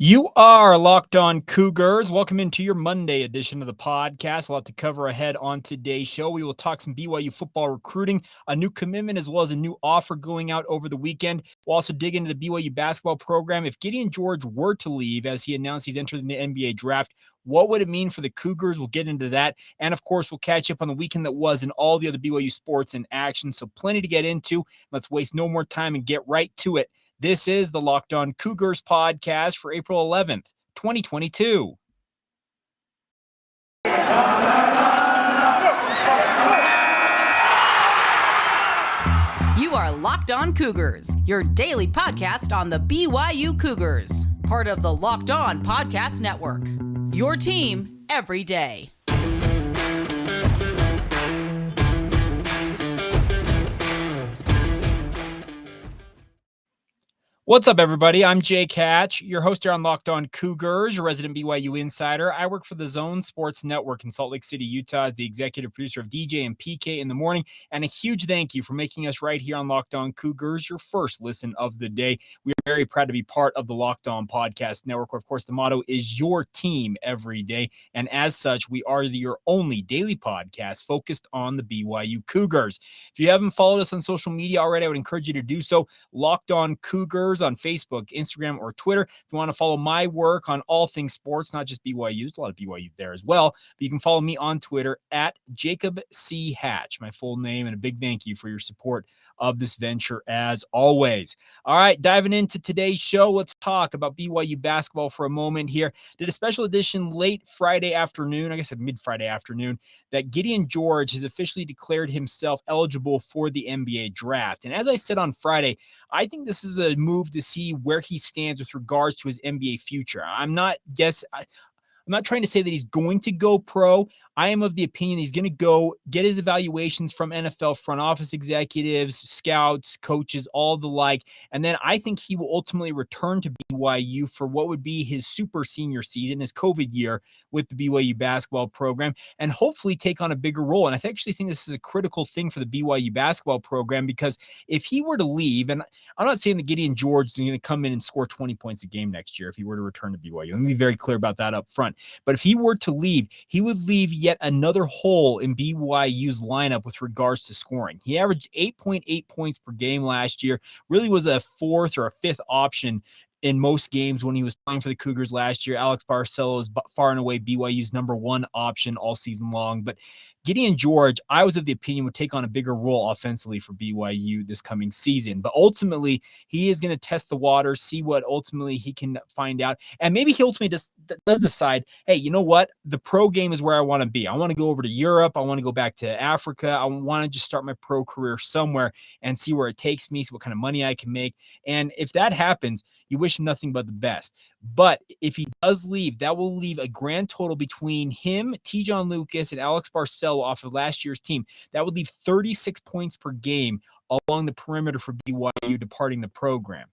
You are Locked On Cougars. Welcome into your Monday edition of the podcast. A lot to cover ahead on today's show. We will talk some BYU football recruiting, a new commitment, as well as a new offer going out over the weekend. We'll also dig into the BYU basketball program. If Gideon George were to leave, as he announced he's entering the NBA draft, what would it mean for the Cougars? We'll get into that. And of course, we'll catch up on the weekend that was and all the other BYU sports in action. So plenty to get into. Let's waste no more time and get right to it. This is the Locked On Cougars podcast for April 11th, 2022. You are Locked On Cougars, your daily podcast on the BYU Cougars, part of the Locked On Podcast Network. Your team every day. What's up, everybody? I'm Jake Hatch, your host here on Locked On Cougars, your resident BYU insider. I work for the Zone Sports Network in Salt Lake City, Utah, as the executive producer of DJ and PK in the morning. And a huge thank you for making us right here on Locked On Cougars your first listen of the day. We are very proud to be part of the Locked On Podcast Network, where, of course, the motto is your team every day. And as such, we are your only daily podcast focused on the BYU Cougars. If you haven't followed us on social media already, I would encourage you to do so. Locked On Cougars on Facebook, Instagram, or Twitter. If you want to follow my work on all things sports, not just BYU, there's a lot of BYU there as well, but you can follow me on Twitter at Jacob C. Hatch, my full name, and a big thank you for your support of this venture as always. All right, diving into today's show, let's talk about BYU basketball for a moment here. Did a special edition late Friday afternoon, I guess mid-Friday afternoon, that Gideon George has officially declared himself eligible for the NBA draft. And as I said on Friday, I think this is a move to see where he stands with regards to his NBA future. I'm not trying to say that he's going to go pro. I am of the opinion he's going to go get his evaluations from NFL front office executives, scouts, coaches, all the like. And then I think he will ultimately return to BYU for what would be his super senior season, his COVID year with the BYU basketball program, and hopefully take on a bigger role. And I actually think this is a critical thing for the BYU basketball program, because if he were to leave, and I'm not saying that Gideon George is going to come in and score 20 points a game next year if he were to return to BYU. Let me be very clear about that up front. But if he were to leave, he would leave yet another hole in BYU's lineup with regards to scoring. He averaged 8.8 points per game last year, really was a fourth or a fifth option in most games when he was playing for the Cougars last year. Alex Barcelo is far and away BYU's number one option all season long. But Gideon George, I was of the opinion, would take on a bigger role offensively for BYU this coming season. But ultimately, he is going to test the waters, see what ultimately he can find out. And maybe he ultimately does decide, hey, you know what? The pro game is where I want to be. I want to go over to Europe. I want to go back to Africa. I want to just start my pro career somewhere and see where it takes me, see what kind of money I can make. And if that happens, you wish him nothing but the best. But if he does leave, that will leave a grand total between him, T-John Lucas, and Alex Barcelo off of last year's team. That would leave 36 points per game along the perimeter for BYU departing the program.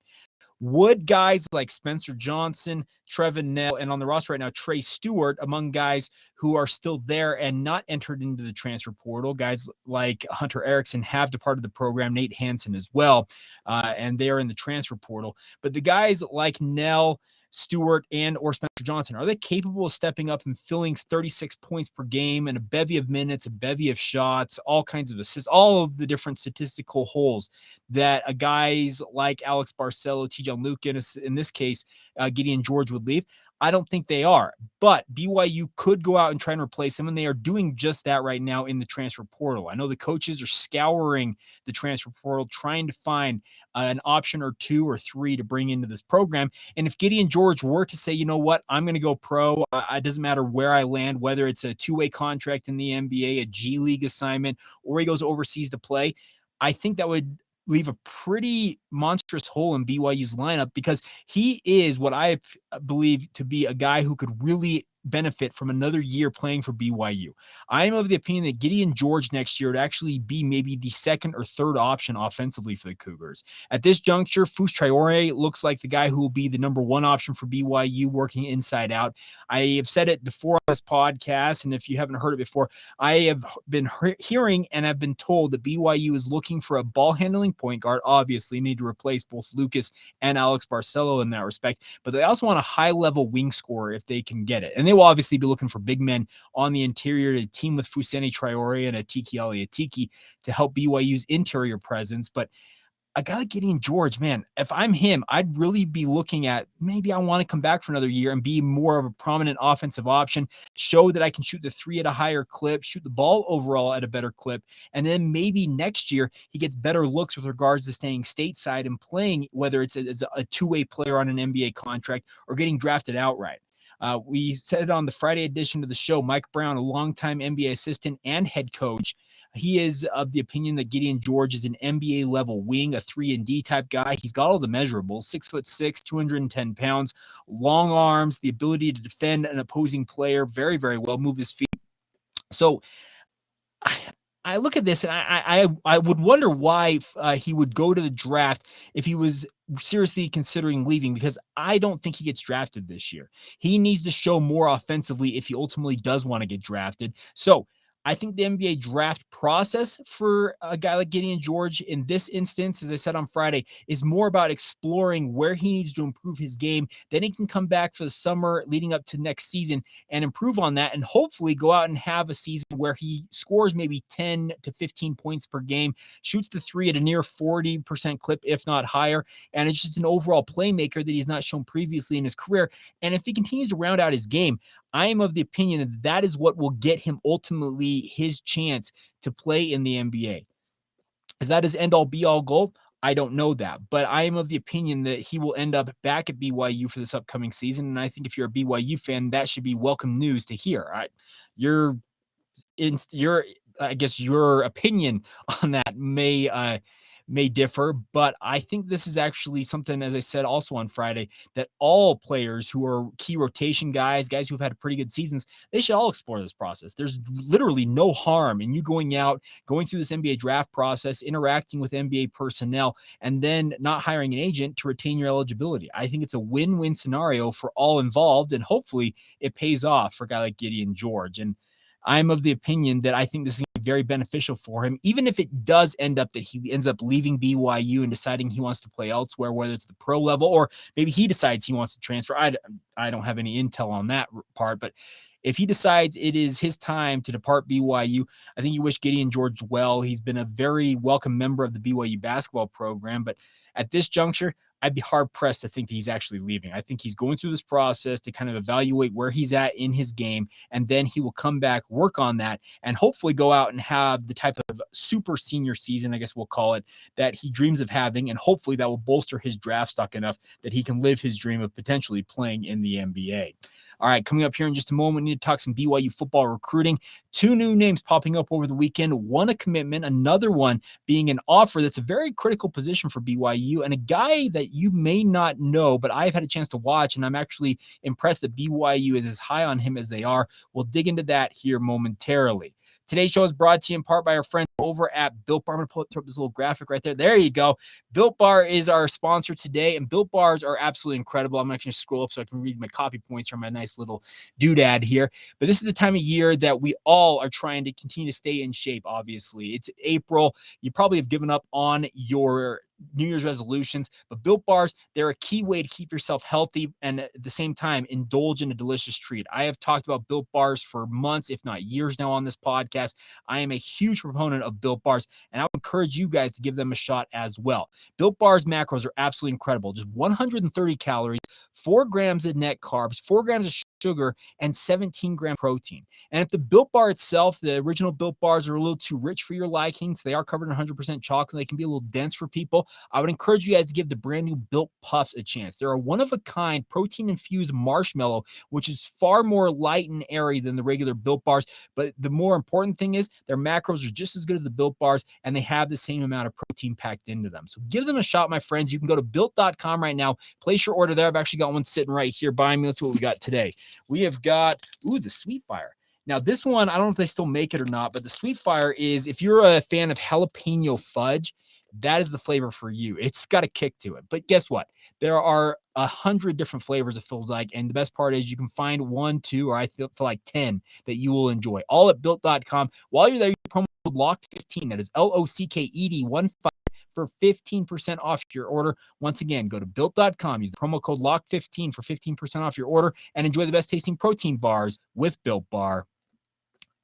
Would guys like Spencer Johnson, Trevin Nell, and on the roster right now, Trey Stewart, among guys who are still there and not entered into the transfer portal, guys like Hunter Erickson have departed the program, Nate Hansen as well, and they are in the transfer portal. But the guys like Nell, Stewart, and or Spencer Johnson, are they capable of stepping up and filling 36 points per game and a bevy of minutes, a bevy of shots, all kinds of assists, all of the different statistical holes that a guys like Alex Barcelo, T-John Lucas, in this case, Gideon George would leave? I don't think they are, but BYU could go out and try and replace them, and they are doing just that right now in the transfer portal. I know the coaches are scouring the transfer portal, trying to find an option or two or three to bring into this program. And if Gideon George were to say, you know what, I'm going to go pro, it doesn't matter where I land, whether it's a two-way contract in the NBA, a G League assignment, or he goes overseas to play, I think that would leave a pretty monstrous hole in BYU's lineup, because he is what I believe to be a guy who could really benefit from another year playing for BYU. I am of the opinion that Gideon George next year would actually be maybe the second or third option offensively for the Cougars. At this juncture, Fus Traore looks like the guy who will be the number one option for BYU working inside out. I have said it before on this podcast, and if you haven't heard it before, I have been hearing and I've been told that BYU is looking for a ball-handling point guard. Obviously, need to replace both Lucas and Alex Barcelo in that respect, but they also want a high-level wing scorer if they can get it. And they will obviously be looking for big men on the interior to team with Fousseyni Traore and Atiki Aliatiki to help BYU's interior presence. But a guy like Gideon George, man, if I'm him, I'd really be looking at maybe I want to come back for another year and be more of a prominent offensive option, show that I can shoot the three at a higher clip, shoot the ball overall at a better clip. And then maybe next year he gets better looks with regards to staying stateside and playing, whether it's as a two-way player on an NBA contract or getting drafted outright. We said it on the Friday edition of the show. Mike Brown, a longtime NBA assistant and head coach, he is of the opinion that Gideon George is an NBA level wing, a 3-and-D type guy. He's got all the measurables: 6'6", 210 pounds, long arms, the ability to defend an opposing player very, very well, move his feet. So I look at this and I would wonder why he would go to the draft if he was seriously considering leaving, because I don't think he gets drafted this year. He needs to show more offensively if he ultimately does want to get drafted. So I think the NBA draft process for a guy like Gideon George in this instance, as I said on Friday, is more about exploring where he needs to improve his game. Then he can come back for the summer leading up to next season and improve on that and hopefully go out and have a season where he scores maybe 10 to 15 points per game, shoots the three at a near 40% clip, if not higher. And it's just an overall playmaker that he's not shown previously in his career. And if he continues to round out his game, I am of the opinion that that is what will get him ultimately his chance to play in the NBA. Is that his end-all be-all goal? I don't know that, but I am of the opinion that he will end up back at BYU for this upcoming season. And I think if you're a BYU fan, that should be welcome news to hear. I guess your opinion on that may differ, but I think this is actually something, as I said also on Friday, that all players who are key rotation guys who've had pretty good seasons, they should all explore this process. There's literally no harm in you going out, going through this NBA draft process, interacting with NBA personnel, and then not hiring an agent to retain your eligibility. I think it's a win-win scenario for all involved, and hopefully it pays off for a guy like Gideon George. And I'm of the opinion that I think this is very beneficial for him, even if it does end up that he ends up leaving BYU and deciding he wants to play elsewhere, whether it's the pro level or maybe he decides he wants to transfer. I don't have any intel on that part, but if he decides it is his time to depart BYU, I think you wish Gideon George well. He's been a very welcome member of the BYU basketball program, but at this juncture, I'd be hard-pressed to think that he's actually leaving. I think he's going through this process to kind of evaluate where he's at in his game, and then he will come back, work on that, and hopefully go out and have the type of super senior season, I guess we'll call it, that he dreams of having, and hopefully that will bolster his draft stock enough that he can live his dream of potentially playing in the NBA. All right, coming up here in just a moment, we need to talk some BYU football recruiting. 2 new names popping up over the weekend, one a commitment, another one being an offer that's a very critical position for BYU, and a guy that you may not know, but I've had a chance to watch, and I'm actually impressed that BYU is as high on him as they are. We'll dig into that here momentarily. Today's show is brought to you in part by our friends over at Built Bar. I'm going to throw up this little graphic right there. There you go. Built Bar is our sponsor today, and Built Bars are absolutely incredible. I'm actually going to scroll up so I can read my copy points from my nice little doodad here. But this is the time of year that we all are trying to continue to stay in shape, obviously. It's April. You probably have given up on your New Year's resolutions, but Built Bars, they're a key way to keep yourself healthy and at the same time indulge in a delicious treat. I have talked about Built Bars for months, if not years now on this podcast. I am a huge proponent of Built Bars, and I would encourage you guys to give them a shot as well. Built Bars macros are absolutely incredible. Just 130 calories, 4 grams of net carbs, 4 grams of sugar, and 17-gram protein. And if the Built Bar itself, the original Built Bars, are a little too rich for your likings, they are covered in 100% chocolate, they can be a little dense for people, I would encourage you guys to give the brand new Built Puffs a chance. They're a one-of-a-kind protein-infused marshmallow, which is far more light and airy than the regular Built Bars. But the more important thing is their macros are just as good as the Built Bars, and they have the same amount of protein packed into them. So give them a shot, my friends. You can go to Built.com right now, place your order there. I've actually got one one's sitting right here by me. Let's see what we got today. We have got, the Sweet Fire. Now, this one, I don't know if they still make it or not, but the Sweet Fire is, if you're a fan of jalapeno fudge, that is the flavor for you. It's got a kick to it. But guess what? There are 100 different flavors, it feels like. And the best part is you can find 1, 2, or I feel like 10 that you will enjoy. All at built.com. While you're there, you promo code LOCKED15. That is LOCKED15 for 15% off your order. Once again, go to built.com. Use the promo code LOCKED15 for 15% off your order and enjoy the best tasting protein bars with Built Bar.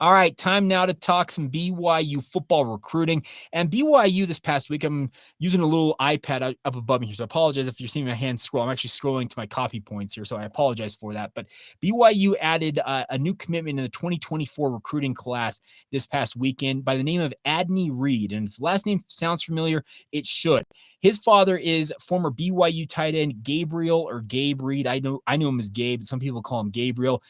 All right, time now to talk some BYU football recruiting. And BYU this past week, I'm using a little iPad up above me here, so I apologize if you're seeing my hand scroll. I'm actually scrolling to my copy points here, so I apologize for that. But BYU added a new commitment in the 2024 recruiting class this past weekend by the name of Adney Reid. And if the last name sounds familiar, it should. His father is former BYU tight end Gabriel or Gabe Reid. I knew him as Gabe, but some people call him Gabriel.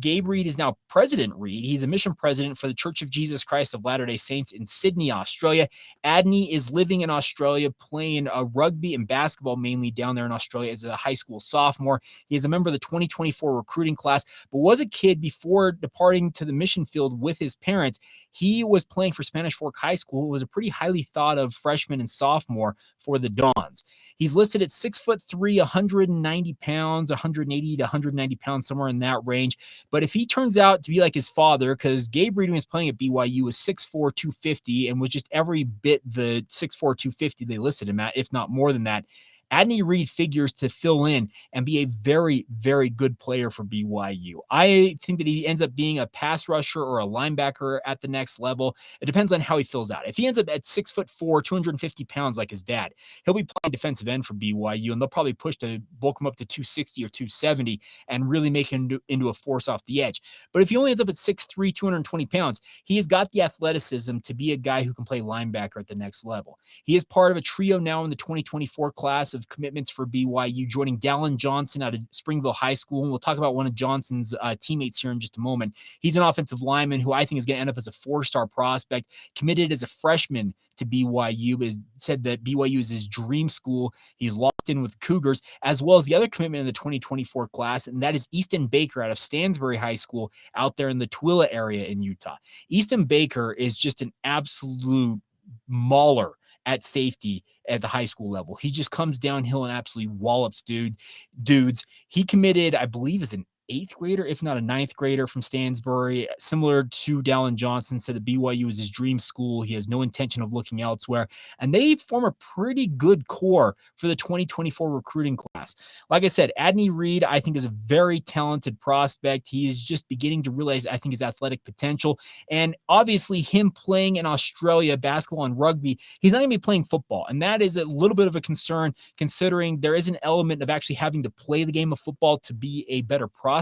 Gabe Reid is now President Reid. He's a mission president for the Church of Jesus Christ of Latter-day Saints in Sydney, Australia. Adney is living in Australia, playing rugby and basketball mainly down there in Australia as a high school sophomore. He is a member of the 2024 recruiting class, but was a kid before departing to the mission field with his parents. He was playing for Spanish Fork High School. It was a pretty highly thought of freshman and sophomore for the Dons. He's listed at 6'3", 190 pounds, 180 to 190 pounds, somewhere in that range. But if he turns out to be like his father, because Gabe Reid, when he was playing at BYU, was 6'4", 250, and was just every bit the 6'4", 250 they listed him at, if not more than that, Adney Reid figures to fill in and be a very, very good player for BYU. I think that he ends up being a pass rusher or a linebacker at the next level. It depends on how he fills out. If he ends up at 6'4", 250 pounds like his dad, he'll be playing defensive end for BYU, and they'll probably push to bulk him up to 260 or 270 and really make him into a force off the edge. But if he only ends up at 6'3", 220 pounds, he has got the athleticism to be a guy who can play linebacker at the next level. He is part of a trio now in the 2024 class of commitments for BYU, joining Dallin Johnson out of Springville High School. And we'll talk about one of Johnson's teammates here in just a moment. He's an offensive lineman who I think is going to end up as a 4-star prospect, committed as a freshman to BYU, has said that BYU is his dream school. He's locked in with Cougars, as well as the other commitment in the 2024 class, and that is Easton Baker out of Stansbury High School out there in the Tooele area in Utah. Easton Baker is just an absolute mauler at safety at the high school level. He just comes downhill and absolutely wallops dudes. He committed, I believe, as an 8th grader, if not a 9th grader from Stansbury, similar to Dallin Johnson, said that BYU is his dream school. He has no intention of looking elsewhere. And they form a pretty good core for the 2024 recruiting class. Like I said, Adney Reid, I think, is a very talented prospect. He is just beginning to realize, I think, his athletic potential. And obviously him playing in Australia, basketball and rugby, he's not going to be playing football. And that is a little bit of a concern, considering there is an element of actually having to play the game of football to be a better prospect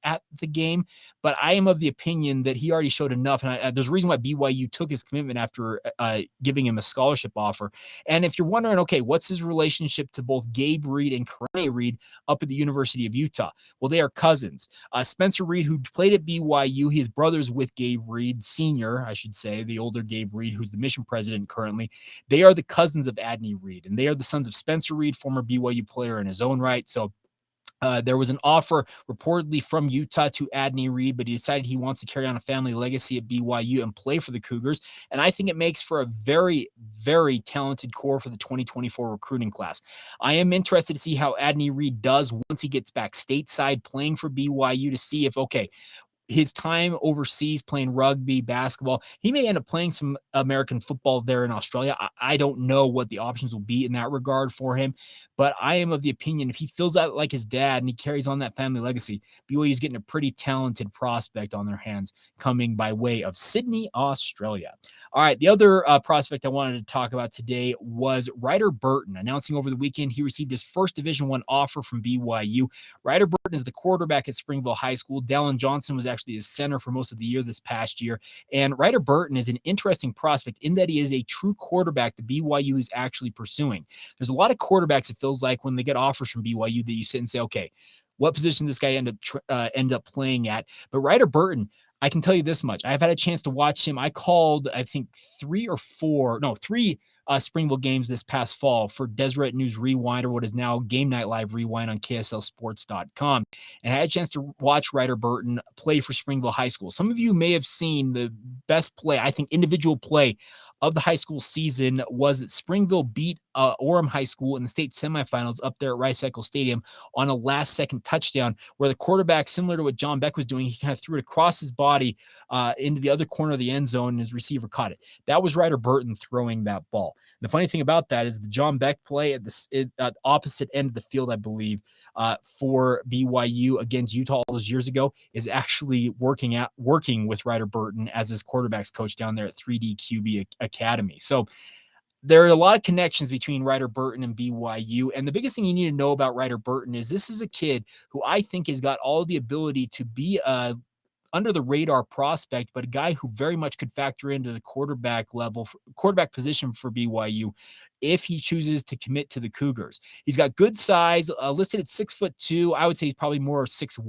at the game. But I am of the opinion that he already showed enough. And there's a reason why BYU took his commitment after giving him a scholarship offer. And if you're wondering, okay, what's his relationship to both Gabe Reid and Kalani Reid up at the University of Utah? Well, they are cousins. Spencer Reid, who played at BYU, he is brothers with Gabe Reid, senior, I should say, the older Gabe Reid, who's the mission president currently. They are the cousins of Adney Reid, and they are the sons of Spencer Reid, former BYU player in his own right. So there was an offer reportedly from Utah to Adney Reid, but he decided he wants to carry on a family legacy at BYU and play for the Cougars. And I think it makes for a very, very talented core for the 2024 recruiting class. I am interested to see how Adney Reid does once he gets back stateside playing for BYU, to see if, okay, his time overseas playing rugby, basketball, he may end up playing some American football there in Australia. I don't know what the options will be in that regard for him, but I am of the opinion if he fills out like his dad and he carries on that family legacy, BYU is getting a pretty talented prospect on their hands coming by way of Sydney, Australia. All right, the other prospect I wanted to talk about today was Ryder Burton, announcing over the weekend he received his first Division I offer from BYU. Ryder Burton is the quarterback at Springville High School. Dallin Johnson was actually his center for most of the year this past year. And Ryder Burton is an interesting prospect in that he is a true quarterback that BYU is actually pursuing. There's a lot of quarterbacks, it feels like, when they get offers from BYU that you sit and say, okay, what position does this guy end up playing at? But Ryder Burton, I can tell you this much. I've had a chance to watch him. I called, I think, three Springville games this past fall for Deseret News Rewind, or what is now Game Night Live Rewind on KSLSports.com. And I had a chance to watch Ryder Burton play for Springville High School. Some of you may have seen the best play, I think individual play of the high school season was that Springville beat Orem High School in the state semifinals up there at Rice-Eccles Stadium on a last-second touchdown where the quarterback, similar to what John Beck was doing, he kind of threw it across his body into the other corner of the end zone, and his receiver caught it. That was Ryder Burton throwing that ball. And the funny thing about that is the John Beck play at the opposite end of the field, I believe, for BYU against Utah all those years ago is actually working with Ryder Burton as his quarterbacks coach down there at 3D QB Academy. So there are a lot of connections between Ryder Burton and BYU. And the biggest thing you need to know about Ryder Burton is this is a kid who I think has got all the ability to be under the radar prospect, but a guy who very much could factor into the quarterback position for BYU if he chooses to commit to the Cougars. He's got good size, listed at 6'2". I would say he's probably more 6'1",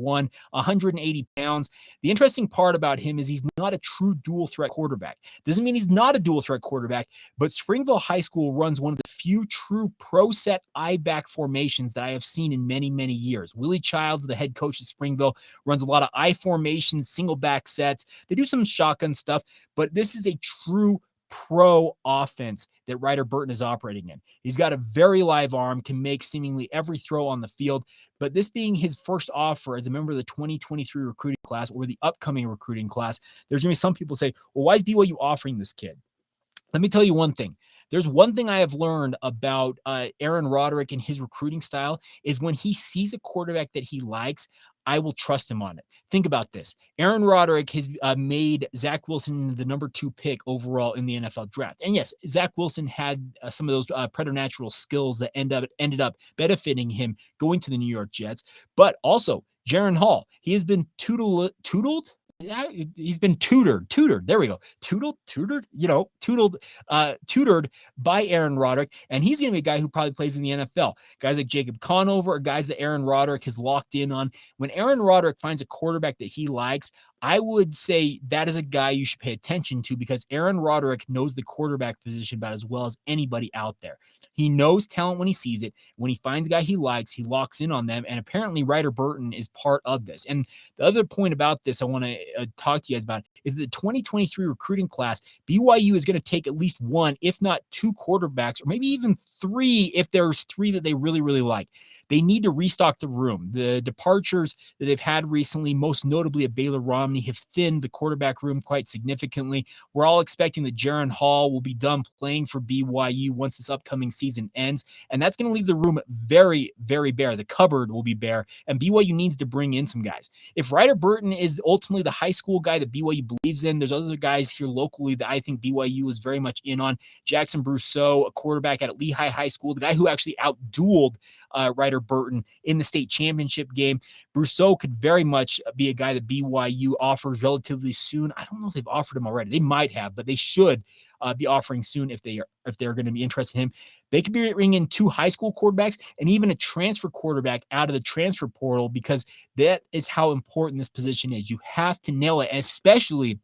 180 pounds. The interesting part about him is he's not a true dual threat quarterback. Doesn't mean he's not a dual threat quarterback, but Springville High School runs one of the few true pro set I-back formations that I have seen in many, many years. Willie Childs, the head coach at Springville, runs a lot of I formations, single back sets. They do some shotgun stuff, but this is a true pro offense that Ryder Burton is operating in. He's got a very live arm, can make seemingly every throw on the field, but this being his first offer as a member of the 2023 recruiting class or the upcoming recruiting class, there's going to be some people say, well, why is BYU offering this kid? Let me tell you one thing. There's one thing I have learned about Aaron Roderick and his recruiting style is when he sees a quarterback that he likes, I will trust him on it. Think about this. Aaron Roderick has made Zach Wilson the number 2 pick overall in the NFL draft. And yes, Zach Wilson had some of those preternatural skills that ended up benefiting him going to the New York Jets. But also, Jaron Hall, he has been tutored. He's been tutored. There we go. Tutored by Aaron Roderick. And he's going to be a guy who probably plays in the NFL. Guys like Jacob Conover are guys that Aaron Roderick has locked in on. When Aaron Roderick finds a quarterback that he likes, I would say that is a guy you should pay attention to because Aaron Roderick knows the quarterback position about as well as anybody out there. He knows talent when he sees it. When he finds a guy he likes, he locks in on them. And apparently Ryder Burton is part of this. And the other point about this I want to talk to you guys about is the 2023 recruiting class, BYU is going to take at least 1, if not 2 quarterbacks, or maybe even 3 if there's 3 that they really, really like. They need to restock the room. The departures that they've had recently, most notably at Baylor Romney, have thinned the quarterback room quite significantly. We're all expecting that Jaron Hall will be done playing for BYU once this upcoming season ends, and that's going to leave the room very, very bare. The cupboard will be bare, and BYU needs to bring in some guys. If Ryder Burton is ultimately the high school guy that BYU believes in, there's other guys here locally that I think BYU is very much in on. Jackson Brousseau, a quarterback at Lehigh High School, the guy who actually outdueled Ryder Burton in the state championship game. Brousseau could very much be a guy that BYU offers relatively soon. I don't know if they've offered him already. They might have, but they should be offering soon if they're going to be interested in him. They could be bringing in 2 high school quarterbacks and even a transfer quarterback out of the transfer portal because that is how important this position is. You have to nail it, especially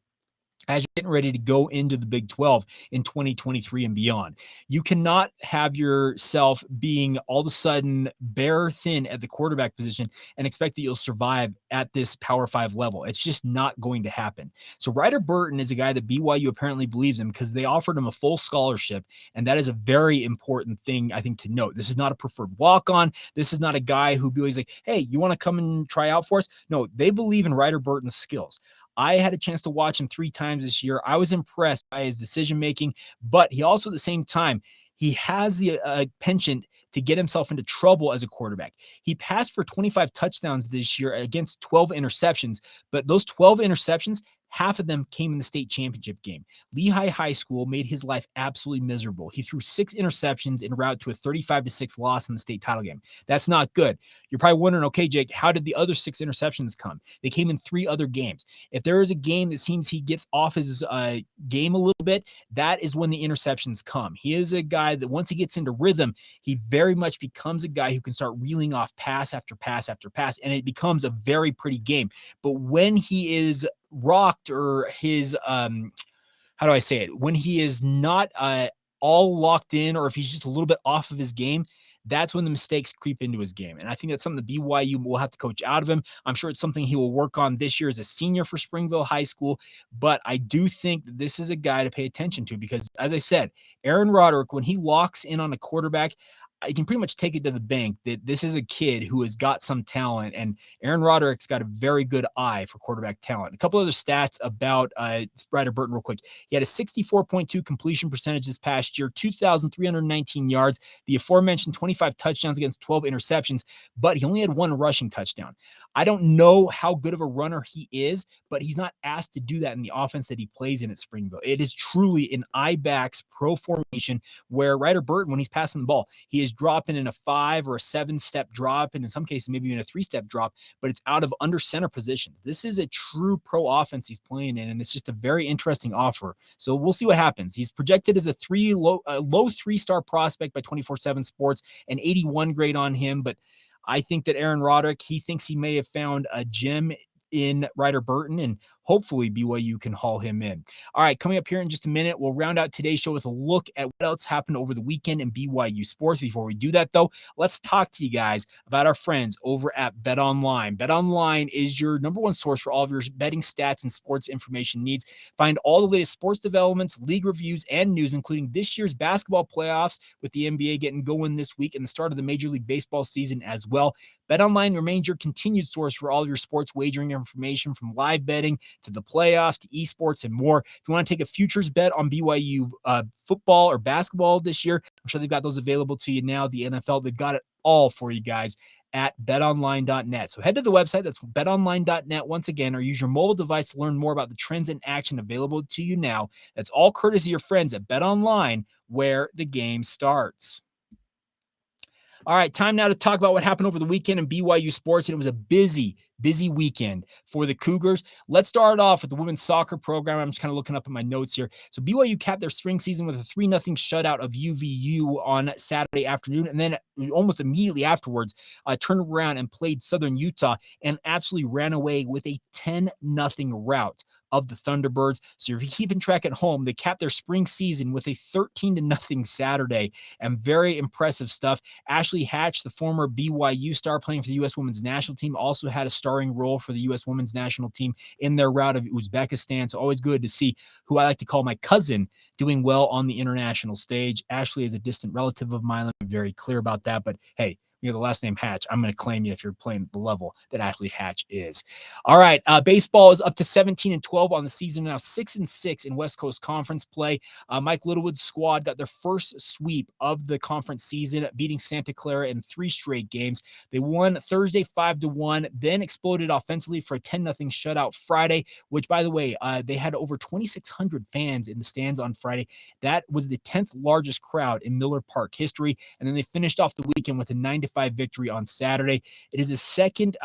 as you're getting ready to go into the Big 12 in 2023 and beyond. You cannot have yourself being all of a sudden bare thin at the quarterback position and expect that you'll survive at this Power 5 level. It's just not going to happen. So Ryder Burton is a guy that BYU apparently believes in because they offered him a full scholarship, and that is a very important thing, I think, to note. This is not a preferred walk-on. This is not a guy who BYU's like, hey, you want to come and try out for us? No, they believe in Ryder Burton's skills. I had a chance to watch him 3 times this year. I was impressed by his decision-making, but he also at the same time, he has the penchant to get himself into trouble as a quarterback. He passed for 25 touchdowns this year against 12 interceptions, but those 12 interceptions, half of them came in the state championship game. Lehigh High School made his life absolutely miserable. He threw 6 interceptions en route to a 35-6 loss in the state title game. That's not good. You're probably wondering, okay, Jake, how did the other 6 interceptions come? They came in 3 other games. If there is a game that seems he gets off his game a little bit, that is when the interceptions come. He is a guy that once he gets into rhythm, he very much becomes a guy who can start reeling off pass after pass after pass, and it becomes a very pretty game. But when he is rocked or his, how do I say it? When he is not all locked in or if he's just a little bit off of his game, that's when the mistakes creep into his game. And I think that's something that BYU will have to coach out of him. I'm sure it's something he will work on this year as a senior for Springville High School. But I do think that this is a guy to pay attention to because, as I said, Aaron Roderick, when he locks in on a quarterback, I can pretty much take it to the bank that this is a kid who has got some talent, and Aaron Roderick's got a very good eye for quarterback talent. A couple other stats about Ryder Burton real quick. He had a 64.2 completion percentage this past year, 2,319 yards, the aforementioned 25 touchdowns against 12 interceptions, but he only had one rushing touchdown. I don't know how good of a runner he is, but he's not asked to do that in the offense that he plays in at Springville. It is truly an I-backs pro formation where Ryder Burton, when he's passing the ball, he is dropping in a 5 or a 7-step drop, and in some cases, maybe even a 3-step drop, but it's out of under center positions. This is a true pro offense he's playing in, and it's just a very interesting offer. So we'll see what happens. He's projected as a low 3-star prospect by 24/7 Sports, an 81 grade on him, but I think that Aaron Roderick, he thinks he may have found a gem in Ryder Burton, and hopefully BYU can haul him in. All right, coming up here in just a minute, we'll round out today's show with a look at what else happened over the weekend in BYU sports. Before we do that, though, let's talk to you guys about our friends over at BetOnline. BetOnline is your number one source for all of your betting stats and sports information needs. Find all the latest sports developments, league reviews, and news, including this year's basketball playoffs with the NBA getting going this week and the start of the Major League Baseball season as well. BetOnline remains your continued source for all of your sports wagering information, from live betting to the playoffs to esports and more. If you want to take a futures bet on BYU football or basketball this year, I'm sure they've got those available to you now. The NFL, they've got it all for you guys at betonline.net. So head to the website, that's betonline.net once again, or use your mobile device to learn more about the trends in action available to you now. That's all courtesy of your friends at BetOnline, where the game starts. All right, time now to talk about what happened over the weekend in BYU sports, and it was a busy weekend for the Cougars. Let's start off with the women's soccer program. I'm just kind of looking up at my notes here. So BYU capped their spring season with a 3-0 shutout of UVU on Saturday afternoon, and then almost immediately afterwards, turned around and played Southern Utah and absolutely ran away with a 10-0 rout of the Thunderbirds. So if you're keeping track at home, they capped their spring season with a 13-0 Saturday, and very impressive stuff. Ashley Hatch, the former BYU star playing for the U.S. Women's National Team, also had a starring role for the U.S. Women's National Team in their rout of Uzbekistan. So always good to see who I like to call my cousin doing well on the international stage. Ashley is a distant relative of mine. I'm very clear about that, but hey, you're the last name Hatch, I'm going to claim you if you're playing at the level that Ashley Hatch is. All right, baseball is up to 17-12 on the season now, 6-6 in West Coast Conference play. Mike Littlewood's squad got their first sweep of the conference season, beating Santa Clara in 3 straight games. They won Thursday 5-1, then exploded offensively for a 10-0 shutout Friday, which, by the way, they had over 2,600 fans in the stands on Friday. That was the 10th largest crowd in Miller Park history, and then they finished off the weekend with a 9-5 victory on Saturday. It is the second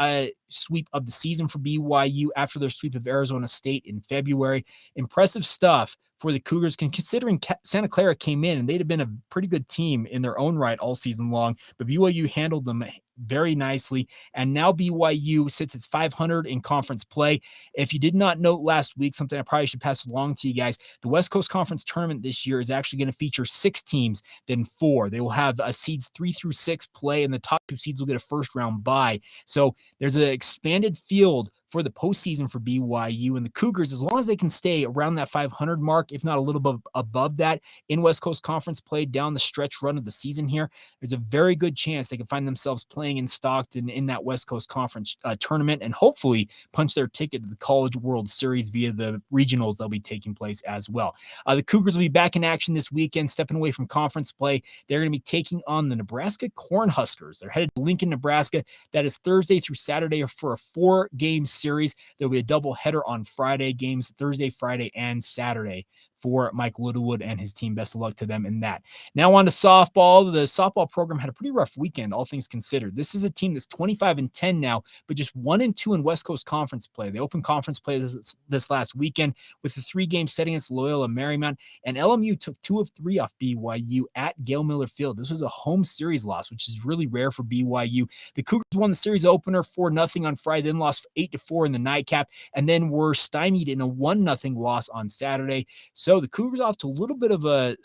sweep of the season for BYU after their sweep of Arizona State in February. Impressive stuff for the Cougars, considering Santa Clara came in and they'd have been a pretty good team in their own right all season long, but BYU handled them very nicely, and now BYU sits at 500 in conference play. If you did not note last week, something I probably should pass along to you guys, the West Coast Conference tournament this year is actually going to feature 6 teams than 4. They will have seeds 3 through 6 play, and the top 2 seeds will get a first-round bye. So there's an expanded field for the postseason for BYU, and the Cougars, as long as they can stay around that 500 mark, if not a little bit above that in West Coast Conference play down the stretch run of the season here, there's a very good chance they can find themselves playing in Stockton in that West Coast Conference tournament, and hopefully punch their ticket to the College World Series via the regionals that'll be taking place as well. The Cougars will be back in action this weekend, stepping away from conference play. They're going to be taking on the Nebraska Cornhuskers. They're headed to Lincoln, Nebraska. That is Thursday through Saturday for a 4-game series. There'll be a double header on Friday, games Thursday, Friday, and Saturday for Mike Littlewood and his team. Best of luck to them in that. Now on to softball. The softball program had a pretty rough weekend, all things considered. This is a team that's 25-10 now, but just 1-2 in West Coast Conference play. They opened conference play this last weekend with the 3-game set against Loyola Marymount, and LMU took 2 of 3 off BYU at Gail Miller Field. This was a home series loss, which is really rare for BYU. The Cougars won the series opener 4-0 on Friday, then lost 8-4 in the nightcap, and then were stymied in a 1-0 loss on Saturday. So the Cougars off to a little bit of a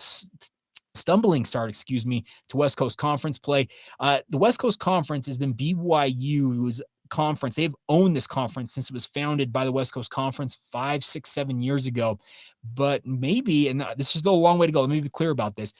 stumbling start, to West Coast Conference play. The West Coast Conference has been BYU's conference. They've owned this conference since it was founded by the West Coast Conference 5, 6, 7 years ago. But maybe, and this is still a long way to go, let me be clear about this,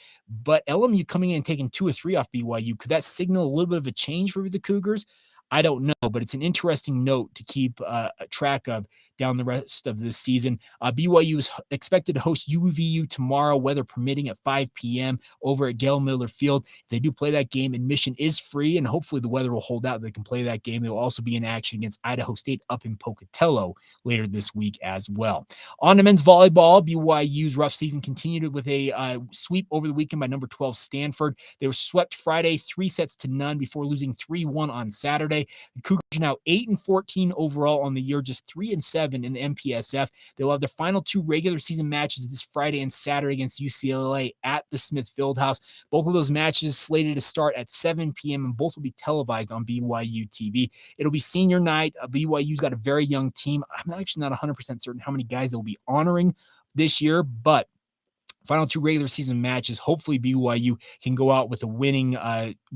but LMU coming in and taking 2 or 3 off BYU, could that signal a little bit of a change for the Cougars? I don't know, but it's an interesting note to keep track of down the rest of this season. BYU is expected to host UVU tomorrow, weather permitting, at 5 p.m. over at Gail Miller Field. If they do play that game, admission is free, and hopefully the weather will hold out. They can play that game. They will also be in action against Idaho State up in Pocatello later this week as well. On to men's volleyball, BYU's rough season continued with a sweep over the weekend by number 12 Stanford. They were swept Friday 3-0 before losing 3-1 on Saturday. The Cougars are now 8-14 overall on the year, just 3-7 in the MPSF. They'll have their final 2 regular season matches this Friday and Saturday against UCLA at the Smith Fieldhouse. Both of those matches slated to start at 7 p.m. and both will be televised on BYU TV. It'll be senior night. BYU's got a very young team. I'm actually not 100% certain how many guys they'll be honoring this year, but final 2 regular season matches. Hopefully BYU can go out with a winning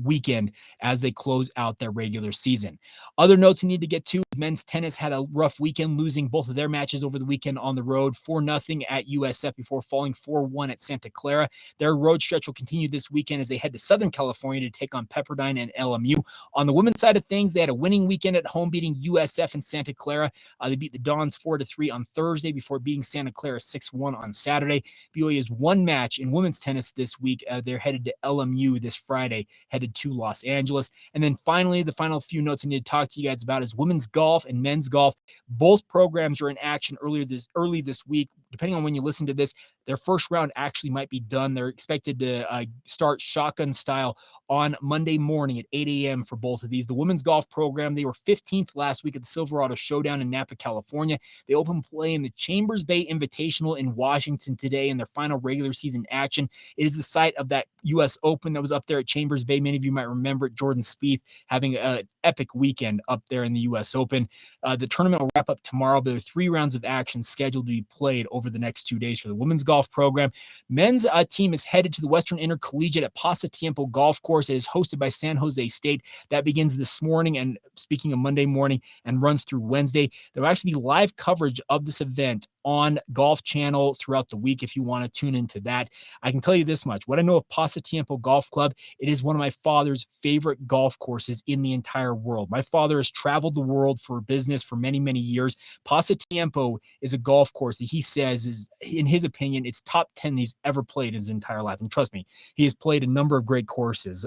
weekend as they close out their regular season. Other notes you need to get to: men's tennis had a rough weekend, losing both of their matches over the weekend on the road, 4-0 at USF before falling 4-1 at Santa Clara. Their road stretch will continue this weekend as they head to Southern California to take on Pepperdine and LMU. On the women's side of things, they had a winning weekend at home, beating USF and Santa Clara. They beat the Dons 4-3 on Thursday before beating Santa Clara 6-1 on Saturday. BYU has one match in women's tennis this week. They're headed to LMU this Friday, headed to Los Angeles. And then finally, the final few notes I need to talk to you guys about is women's golf and men's golf. Both programs are in action early this week. Depending on when you listen to this, their first round actually might be done. They're expected to start shotgun style on Monday morning at 8 a.m. for both of these. The women's golf program, they were 15th last week at the Silverado Showdown in Napa, California. They open play in the Chambers Bay Invitational in Washington today in their final regular season action. It is the site of that U.S. Open that was up there at Chambers Bay. Many of you might remember it. Jordan Spieth having an epic weekend up there in the U.S. Open. The tournament will wrap up tomorrow, but there are 3 rounds of action scheduled to be played over the next 2 days for the women's golf program. Men's team is headed to the Western Intercollegiate at Pasatiempo Golf Course. It is hosted by San Jose State. That begins this morning, and speaking of Monday morning, and runs through Wednesday. There will actually be live coverage of this event on Golf Channel throughout the week if you want to tune into that. I can tell you this much. What I know of Pasatiempo Golf Club, it is one of my father's favorite golf courses in the entire world. My father has traveled the world for business for many, many years. Pasatiempo is a golf course that he says is, in his opinion, it's top 10 he's ever played his entire life. And trust me, he has played a number of great courses.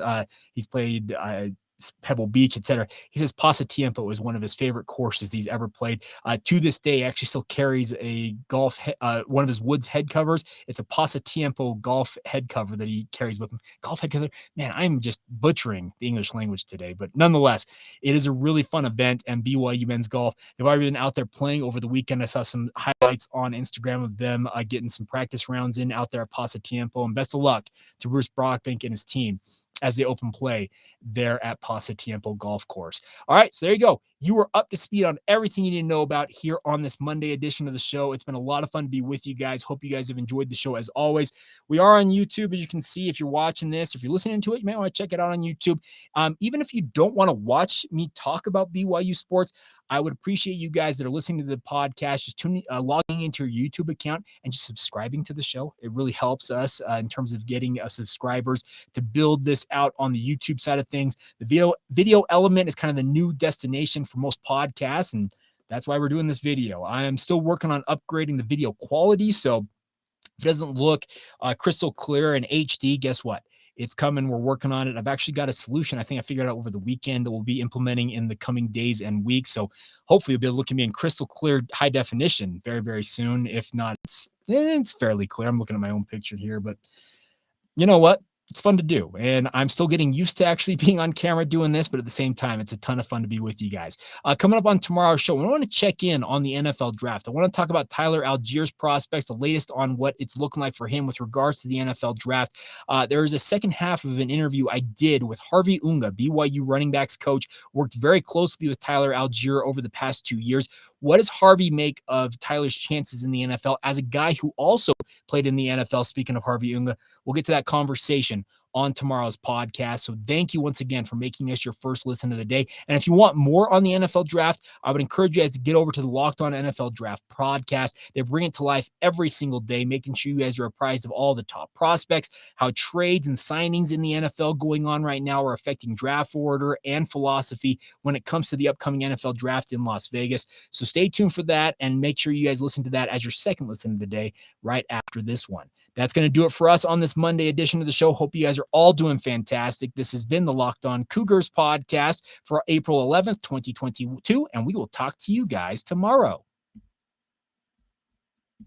He's played Pebble Beach, etc. He says Pasatiempo is one of his favorite courses he's ever played. To this day, he actually still carries a one of his Woods head covers. It's a Pasatiempo golf head cover that he carries with him. Golf head cover. Man, I'm just butchering the English language today, but nonetheless, it is a really fun event. And BYU men's golf, they've already been out there playing over the weekend. I saw some highlights on Instagram of them getting some practice rounds in out there at Pasatiempo. And best of luck to Bruce Brockbank and his team as they open play there at Pasatiempo Golf Course. All right, so there you go. You are up to speed on everything you need to know about here on this Monday edition of the show. It's been a lot of fun to be with you guys. Hope you guys have enjoyed the show as always. We are on YouTube, as you can see. If you're watching this, if you're listening to it, you might want to check it out on YouTube. Even if you don't want to watch me talk about BYU sports, I would appreciate you guys that are listening to the podcast just logging into your YouTube account and just subscribing to the show. It really helps us in terms of getting subscribers to build this out on the YouTube side of things. The video element is kind of the new destination for most podcasts, and that's why we're doing this video. I am still working on upgrading the video quality, so if it doesn't look crystal clear and HD, guess what? It's coming. We're working on it. I've actually got a solution I think I figured out over the weekend that we'll be implementing in the coming days and weeks. So hopefully you'll be able to look at me in crystal clear high definition very, very soon. If not, it's fairly clear. I'm looking at my own picture here, but you know what? it's fun to do. And I'm still getting used to actually being on camera doing this, but at the same time, it's a ton of fun to be with you guys. Coming up on tomorrow's show, I want to check in on the NFL draft. I want to talk about Tyler Allgeier's prospects, the latest on what it's looking like for him with regards to the NFL draft. There is a second half of an interview I did with Harvey Unga, BYU running backs coach, worked very closely with Tyler Allgeier over the past 2 years. What does Harvey make of Tyler's chances in the NFL as a guy who also played in the NFL? Speaking of Harvey Unga, we'll get to that conversation on tomorrow's podcast. So thank you once again for making us your first listen of the day. And if you want more on the NFL draft, I would encourage you guys to get over to the Locked On NFL Draft podcast. They bring it to life every single day, making sure you guys are apprised of all the top prospects, how trades and signings in the NFL going on right now are affecting draft order and philosophy when it comes to the upcoming NFL draft in Las Vegas. So stay tuned for that and make sure you guys listen to that as your second listen of the day right after this one. That's going to do it for us on this Monday edition of the show. Hope you guys are all doing fantastic. This has been the Locked On Cougars podcast for April 11th, 2022, and we will talk to you guys tomorrow.